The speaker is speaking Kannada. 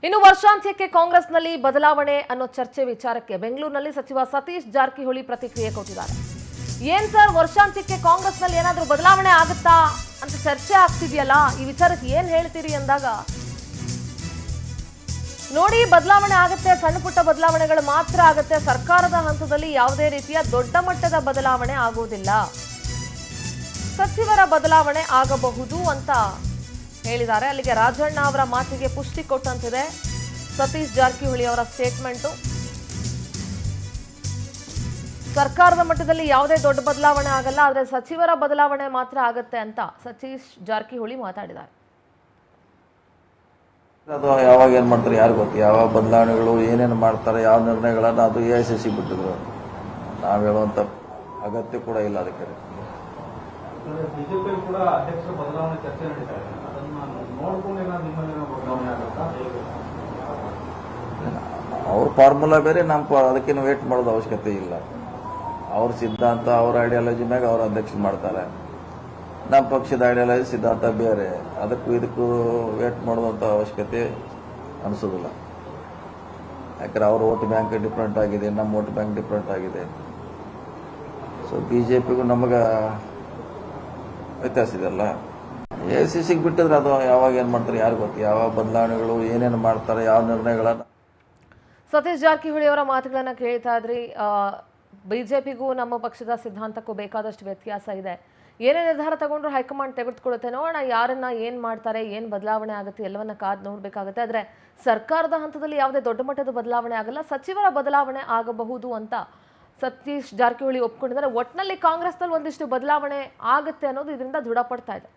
ಇನ್ನು ವರ್ಷಾಂತ್ಯಕ್ಕೆ ಕಾಂಗ್ರೆಸ್ನಲ್ಲಿ ಬದಲಾವಣೆ ಅನ್ನೋ ಚರ್ಚೆ ವಿಚಾರಕ್ಕೆ ಬೆಂಗಳೂರಿನಲ್ಲಿ ಸಚಿವ ಸತೀಶ್ ಜಾರಕಿಹೊಳಿ ಪ್ರತಿಕ್ರಿಯೆ ಕೊಟ್ಟಿದ್ದಾರೆ. ಏನ್ ಸರ್, ವರ್ಷಾಂತ್ಯಕ್ಕೆ ಕಾಂಗ್ರೆಸ್ನಲ್ಲಿ ಏನಾದರೂ ಬದಲಾವಣೆ ಆಗುತ್ತಾ ಅಂತ ಚರ್ಚೆ ಆಗ್ತಿದೆಯಲ್ಲ, ಈ ವಿಚಾರಕ್ಕೆ ಏನ್ ಹೇಳ್ತೀರಿ ಅಂದಾಗ, ನೋಡಿ ಬದಲಾವಣೆ ಆಗುತ್ತೆ, ಸಣ್ಣ ಪುಟ್ಟ ಬದಲಾವಣೆಗಳು ಮಾತ್ರ ಆಗುತ್ತೆ, ಸರ್ಕಾರದ ಹಂತದಲ್ಲಿ ಯಾವುದೇ ರೀತಿಯ ದೊಡ್ಡ ಮಟ್ಟದ ಬದಲಾವಣೆ ಆಗುವುದಿಲ್ಲ, ಸಚಿವರ ಬದಲಾವಣೆ ಆಗಬಹುದು ಅಂತ ಹೇಳಿದ್ದಾರೆ. ಅಲ್ಲಿಗೆ ರಾಜಣ್ಣ ಅವರ ಮಾತಿಗೆ ಪುಷ್ಟಿ ಕೊಟ್ಟಂತಿದೆ ಸತೀಶ್ ಜಾರಕಿಹೊಳಿ ಅವರ ಸ್ಟೇಟ್ಮೆಂಟು. ಸರ್ಕಾರದ ಮಟ್ಟದಲ್ಲಿ ಯಾವುದೇ ದೊಡ್ಡ ಬದಲಾವಣೆ ಆಗಲ್ಲ, ಆದರೆ ಸಚಿವರ ಬದಲಾವಣೆ ಮಾತ್ರ ಆಗತ್ತೆ ಅಂತ ಸತೀಶ್ ಜಾರಕಿಹೊಳಿ ಮಾತಾಡಿದ್ದಾರೆ. ಅದು ಯಾವಾಗ ಏನು ಮಾಡ್ತಾರೆ ಯಾರು ಗೊತ್ತು, ಯಾವ ಬದಲಾವಣೆಗಳು ಏನೇನು ಮಾಡ್ತಾರೆ, ಯಾವ ನಿರ್ಣಯಗಳನ್ನು ಅದು AICC ಬಿಟ್ಟಿದ್ರು. ನಾವು ಹೇಳುವಂಥ ಅಗತ್ಯ ಕೂಡ ಇಲ್ಲ ಅದಕ್ಕೆ. ಬಿಜೆಪಿ ಕೂಡ ಅಧ್ಯಕ್ಷರ ಬದಲಾವಣೆ ಚರ್ಚೆ ನಡೀತಾ ಇದೆ. ಅದನ್ನ ನೋಡ್ಕೊಂಡು ನಿಮ್ಮಲ್ಲಿ ಬದಲಾವಣೆ ಆಗುತ್ತಾ? ಅವ್ರ ಫಾರ್ಮುಲಾ ಬೇರೆ, ನಮ್ಮ ಅದಕ್ಕೇನು ವೇಟ್ ಮಾಡೋದು ಅವಶ್ಯಕತೆ ಇಲ್ಲ. ಅವ್ರ ಸಿದ್ಧಾಂತ, ಅವ್ರ ಐಡಿಯಾಲಜಿ ಮ್ಯಾಗ ಅವ್ರ ಅಧ್ಯಕ್ಷ ಮಾಡ್ತಾರೆ. ನಮ್ಮ ಪಕ್ಷದ ಐಡಿಯಾಲಜಿ ಸಿದ್ಧಾಂತ ಬೇರೆ, ಅದಕ್ಕೂ ಇದಕ್ಕೂ ವೇಟ್ ಮಾಡೋದಂಥ ಅವಶ್ಯಕತೆ ಅನಿಸೋದಿಲ್ಲ. ಯಾಕಂದ್ರೆ ಅವ್ರ ವೋಟ್ ಬ್ಯಾಂಕ್ ಡಿಫ್ರೆಂಟ್ ಆಗಿದೆ, ನಮ್ಮ ವೋಟ್ ಬ್ಯಾಂಕ್ ಡಿಫ್ರೆಂಟ್ ಆಗಿದೆ. ಸೊ BJPಗೂ ನಮಗೆ ವ್ಯತ್ಯಾಸ ಇದೆಯಲ್ಲ. AICCಗೆ ಬಿಟ್ಟಿದ್ರೆ ಅದು ಯಾವಾಗ ಏನು ಮಾಡ್ತಾರೆ ಯಾರು ಗೊತ್ತು, ಯಾವ ಬದಲಾವಣೆಗಳು ಏನೇನು ಮಾಡ್ತಾರೆ, ಯಾವ ನಿರ್ಣಯಗಳನ್ನು. ಸತೀಶ್ ಜಾರಕಿಹೊಳಿ ಅವರ ಮಾತುಗಳನ್ನ ಕೇಳ್ತಾ ಇದ್ರಿ. ಬಿಜೆಪಿಗೂ ನಮ್ಮ ಪಕ್ಷದ ಸಿದ್ಧಾಂತಕ್ಕೂ ಬೇಕಾದಷ್ಟು ವ್ಯತ್ಯಾಸ ಇದೆ. ಏನೇ ನಿರ್ಧಾರ ತಗೊಂಡ್ರು ಹೈಕಮಾಂಡ್ ತೆಗೆದುಕೊಳ್ಳುತ್ತೆ, ನೋಡೋಣ ಯಾರನ್ನ ಏನ್ ಮಾಡ್ತಾರೆ, ಏನ್ ಬದಲಾವಣೆ ಆಗುತ್ತೆ ಎಲ್ಲವನ್ನ ಕಾದ್ ನೋಡ್ಬೇಕಾಗುತ್ತೆ. ಆದ್ರೆ ಸರ್ಕಾರದ ಹಂತದಲ್ಲಿ ಯಾವುದೇ ದೊಡ್ಡ ಮಟ್ಟದ ಬದಲಾವಣೆ ಆಗಲ್ಲ, ಸಚಿವರ ಬದಲಾವಣೆ ಆಗಬಹುದು ಅಂತ ಸತೀಶ್ ಜಾರಕಿಹೊಳಿ ಒಪ್ಕೊಂಡಿದ್ದಾರೆ. ಒಟ್ಟಿನಲ್ಲಿ ಕಾಂಗ್ರೆಸ್ನಲ್ಲಿ ಒಂದಿಷ್ಟು ಬದಲಾವಣೆ ಆಗುತ್ತೆ ಅನ್ನೋದು ಇದರಿಂದ ದೃಢಪಡ್ತಾ ಇದೆ.